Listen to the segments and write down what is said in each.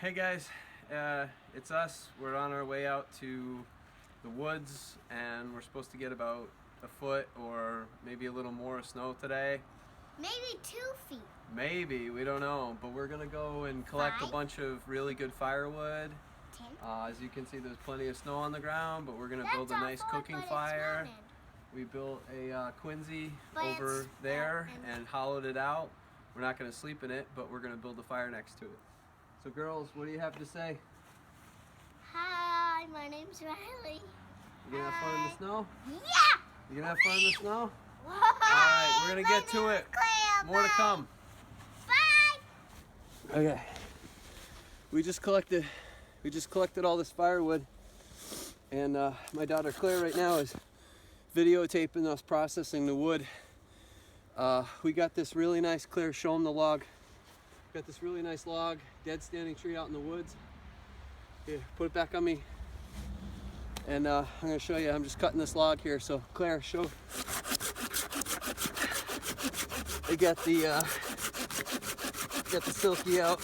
Hey guys, it's us. We're on our way out to the woods and we're supposed to get about a foot or maybe a little more of snow today. Maybe 2 feet. Maybe, we don't know, but we're gonna go and collect a bunch of really good firewood. 10. As you can see, there's plenty of snow on the ground, but we're gonna build a That's nice awful, cooking but it's fire. mounted. We built a Quincy But over it's there mounted. and hollowed it out. We're not gonna sleep in it, but we're gonna build a fire next to it. So girls, what do you have to say? Hi, my name's Riley. You gonna have fun in the snow? Yeah! You gonna have fun in the snow? All Alright, we're gonna get to it. More to come. Bye! Okay. We just collected all this firewood, and my daughter Claire right now is videotaping us processing the wood. We got this really nice, Claire, show them the log. Got this really nice log, dead standing tree out in the woods. Here, put it back on me. And I'm gonna show you, I'm just cutting this log here. So Claire, show. I got the silky out.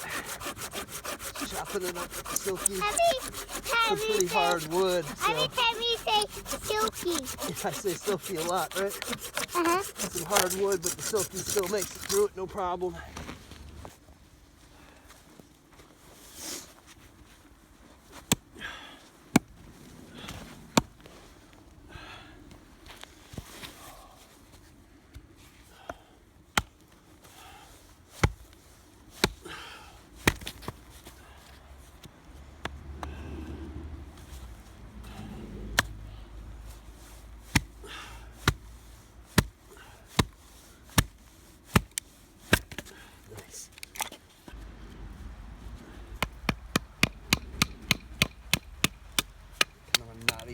Chopping it up with the silky. It's pretty hard wood. So. Every time you say silky. Yeah, I say silky a lot, right? Uh-huh. It's some hard wood, but the silky still makes it through it, no problem.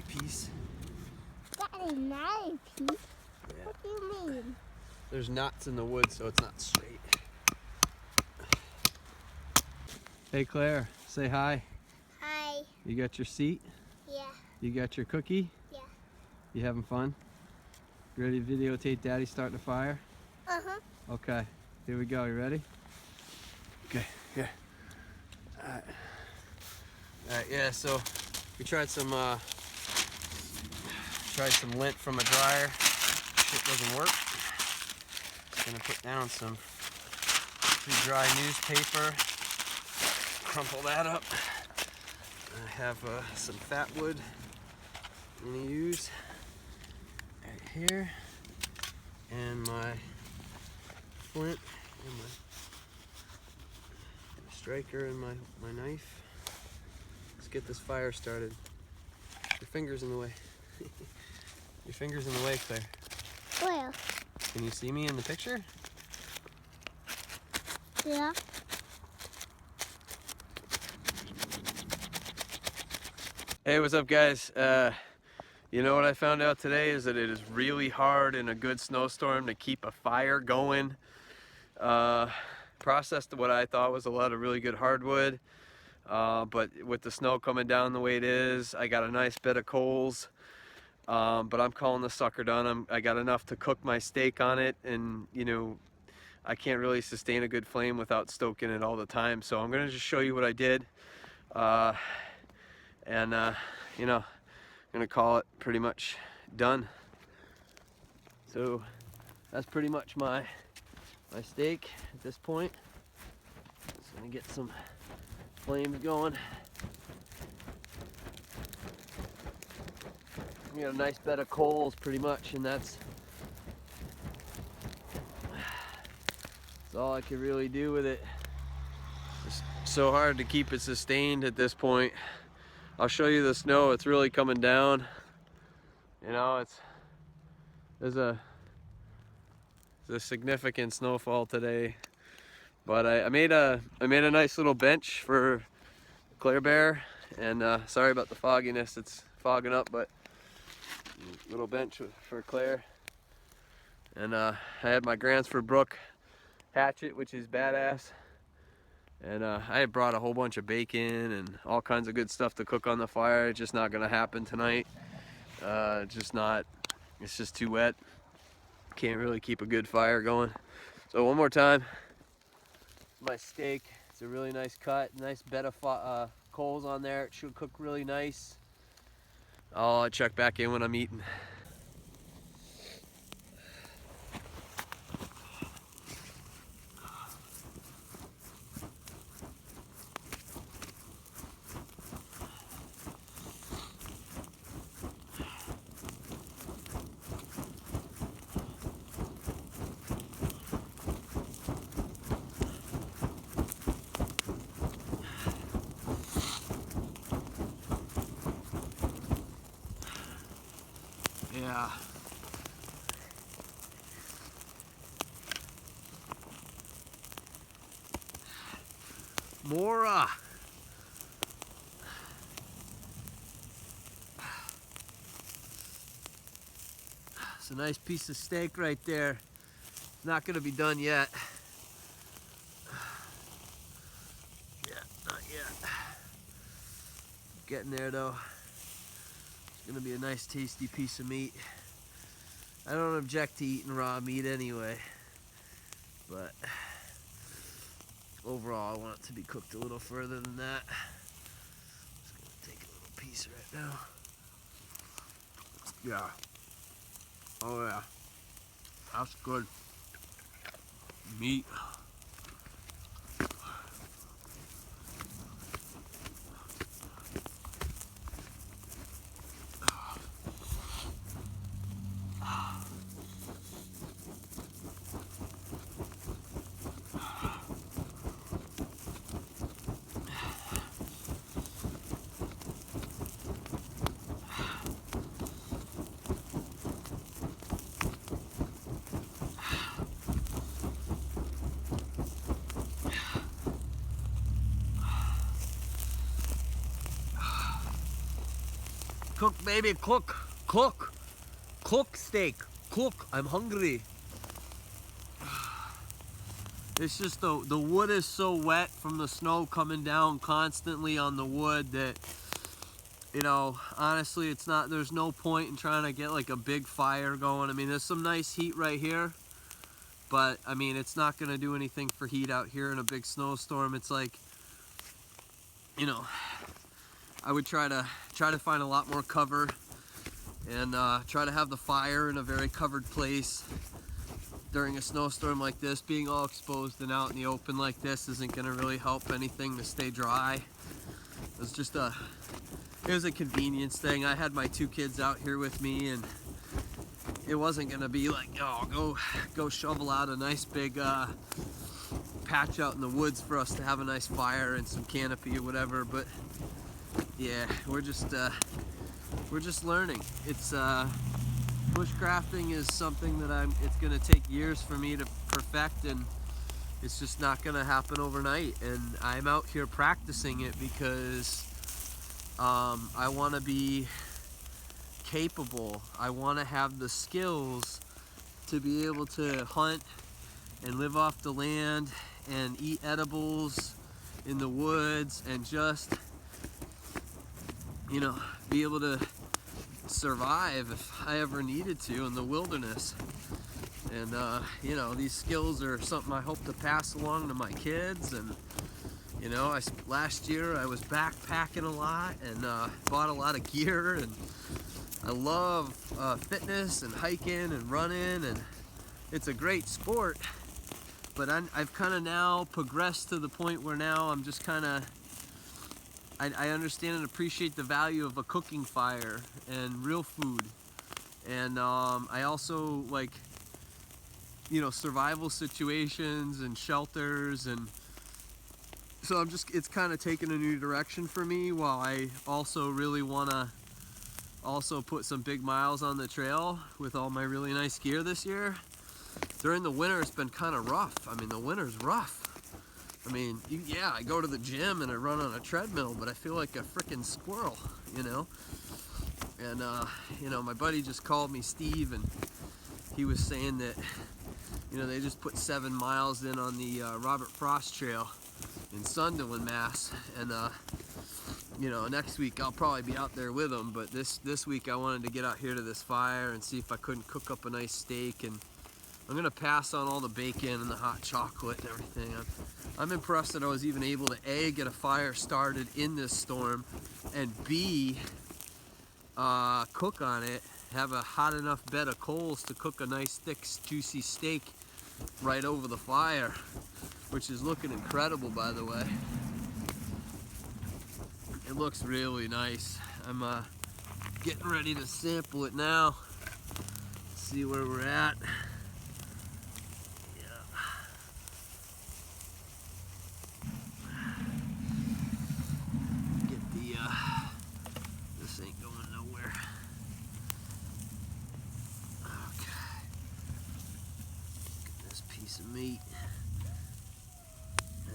Piece. That is not a piece. Yeah. What do you mean? There's knots in the wood, so it's not straight. Hey Claire, say hi. Hi. You got your seat? Yeah. You got your cookie? Yeah. You having fun? You ready to videotape Daddy starting a fire? Uh-huh. Okay, here we go. You ready? Okay, here. Alright, yeah, so we tried some lint from a dryer. Shit doesn't work. Just gonna put down some pretty dry newspaper, crumple that up. I have some fat wood I'm gonna use right here, and my flint, and my striker, and my knife. Let's get this fire started. Your finger's in the way. Your finger's in the way, Claire. Where? Can you see me in the picture? Yeah. Hey, what's up, guys? You know what I found out today is that it is really hard in a good snowstorm to keep a fire going. Processed what I thought was a lot of really good hardwood, but with the snow coming down the way it is, I got a nice bed of coals. But I'm calling the sucker done. I got enough to cook my steak on it, and you know, I can't really sustain a good flame without stoking it all the time. So I'm gonna just show you what I did, and you know, I'm gonna call it pretty much done. So that's pretty much my steak at this point. Just gonna get some flames going. We got a nice bed of coals pretty much, and that's all I could really do with it. It's so hard to keep it sustained at this point. I'll show you the snow. It's really coming down. You know, there's a significant snowfall today. But I made a nice little bench for Claire Bear, and sorry about the fogginess. It's fogging up, but little bench for Claire. And I had my Gransford Brook hatchet, which is badass. And I had brought a whole bunch of bacon and all kinds of good stuff to cook on the fire. It's just not gonna happen tonight. It's just too wet. Can't really keep a good fire going. So one more time, my steak. It's a really nice cut, nice bed of coals on there. It should cook really nice. I'll check back in when I'm eating. Yeah. More it's a nice piece of steak right there. It's not gonna be done yet. Yeah, not yet. Getting there though. It's gonna be a nice tasty piece of meat. I don't object to eating raw meat anyway, but overall I want it to be cooked a little further than that. Just gonna take a little piece right now. Yeah. Oh yeah. That's good. Meat. Cook, baby, cook, cook, cook steak, cook. I'm hungry. It's just the wood is so wet from the snow coming down constantly on the wood that, you know, honestly, it's not, there's no point in trying to get like a big fire going. I mean, there's some nice heat right here, but I mean, it's not gonna do anything for heat out here in a big snowstorm. It's like, you know, I would try to find a lot more cover and try to have the fire in a very covered place during a snowstorm like this. Being all exposed and out in the open like this isn't going to really help anything to stay dry. It was a convenience thing. I had my two kids out here with me, and it wasn't going to be like, oh, go shovel out a nice big patch out in the woods for us to have a nice fire and some canopy or whatever. But yeah, we're just learning. It's bushcrafting is something that it's gonna take years for me to perfect, and it's just not gonna happen overnight. And I'm out here practicing it because I want to be capable. I want to have the skills to be able to hunt and live off the land and eat edibles in the woods and just, you know, be able to survive if I ever needed to in the wilderness. And you know, these skills are something I hope to pass along to my kids. And you know, last year I was backpacking a lot and bought a lot of gear, and I love fitness and hiking and running, and it's a great sport. But I've kind of now progressed to the point where now I'm just kind of, I understand and appreciate the value of a cooking fire and real food. And I also like, you know, survival situations and shelters. And so it's kind of taken a new direction for me, while I also really want to also put some big miles on the trail with all my really nice gear this year. During the winter, it's been kind of rough. I mean, the winter's rough. I mean, yeah, I go to the gym and I run on a treadmill, but I feel like a freaking squirrel, you know? And, you know, my buddy just called me, Steve, and he was saying that, you know, they just put 7 miles in on the Robert Frost Trail in Sunderland, Mass. And, you know, next week I'll probably be out there with them, but this week I wanted to get out here to this fire and see if I couldn't cook up a nice steak. And I'm gonna pass on all the bacon and the hot chocolate and everything. I'm impressed that I was even able to A, get a fire started in this storm, and B, cook on it, have a hot enough bed of coals to cook a nice thick juicy steak right over the fire, which is looking incredible, by the way. It looks really nice. I'm getting ready to sample it now, see where we're at. Get the this ain't going nowhere. Okay, look at this piece of meat.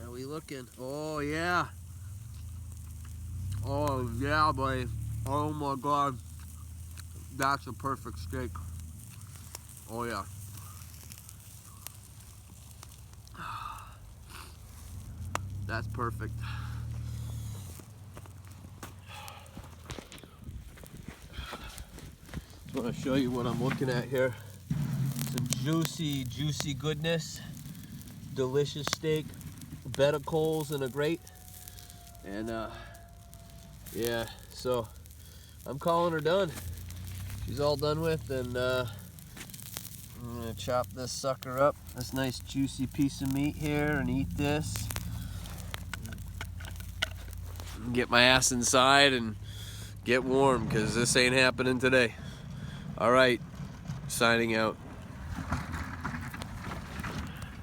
How we looking? Oh yeah. Oh yeah, buddy. Oh my God. That's a perfect steak. Oh yeah. That's perfect. Just want to show you what I'm looking at here. Some juicy goodness. Delicious steak. Bed of coals in a grate. And yeah, so I'm calling her done. She's all done with, and I'm gonna chop this sucker up, this nice juicy piece of meat here, and eat this. Get my ass inside and get warm, because this ain't happening today. All right, signing out.